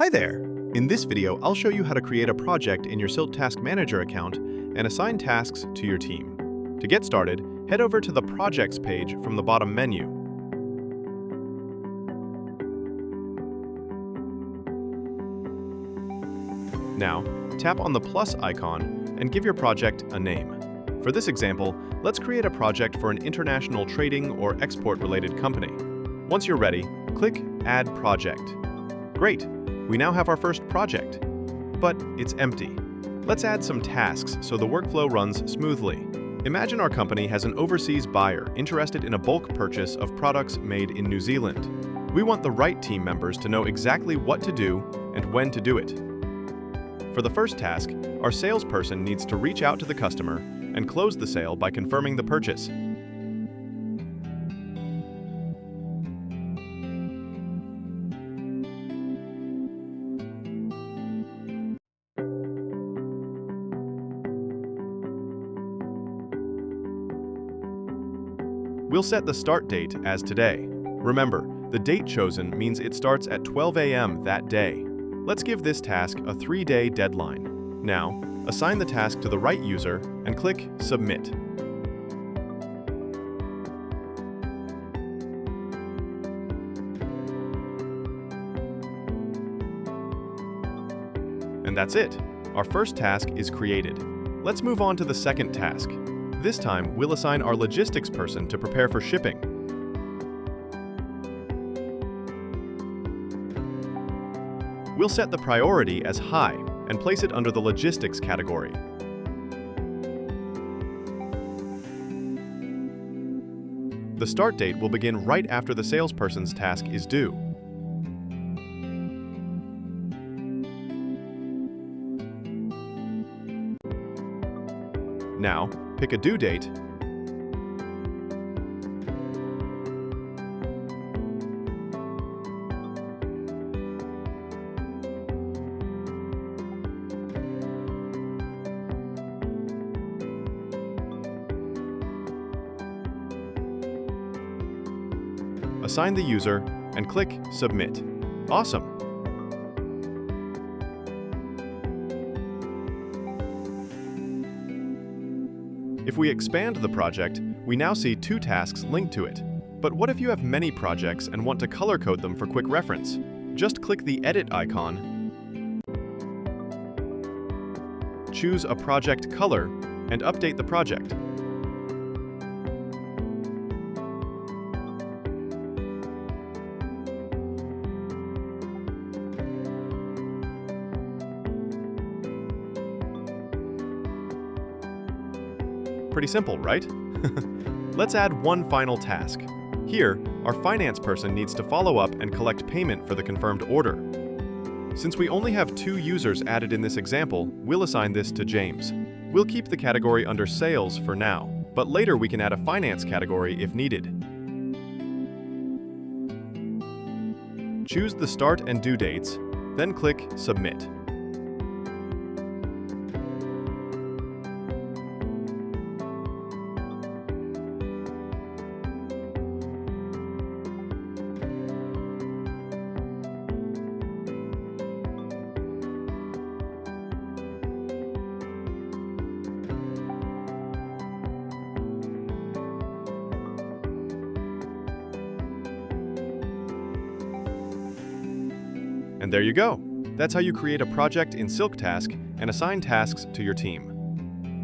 Hi there! In this video, I'll show you how to create a project in your SilkTask Manager account and assign tasks to your team. To get started, head over to the Projects page from the bottom menu. Now, tap on the plus icon and give your project a name. For this example, let's create a project for an international trading or export-related company. Once you're ready, click Add Project. Great! We now have our first project, but it's empty. Let's add some tasks so the workflow runs smoothly. Imagine our company has an overseas buyer interested in a bulk purchase of products made in New Zealand. We want the right team members to know exactly what to do and when to do it. For the first task, our salesperson needs to reach out to the customer and close the sale by confirming the purchase. We'll set the start date as today. Remember, the date chosen means it starts at 12 a.m. that day. Let's give this task a 3-day deadline. Now, assign the task to the right user and click Submit. And that's it. Our first task is created. Let's move on to the second task. This time, we'll assign our logistics person to prepare for shipping. We'll set the priority as high and place it under the logistics category. The start date will begin right after the salesperson's task is due. Now, pick a due date assign the user, and click Submit. Awesome! If we expand the project, we now see 2 tasks linked to it. But what if you have many projects and want to color code them for quick reference? Just click the Edit icon, choose a project color, and update the project. Pretty simple, right? Let's add one final task. Here, our finance person needs to follow up and collect payment for the confirmed order. Since we only have 2 users added in this example, we'll assign this to James. We'll keep the category under Sales for now, but later we can add a finance category if needed. Choose the start and due dates, then click Submit. And there you go. That's how you create a project in SilkTask and assign tasks to your team.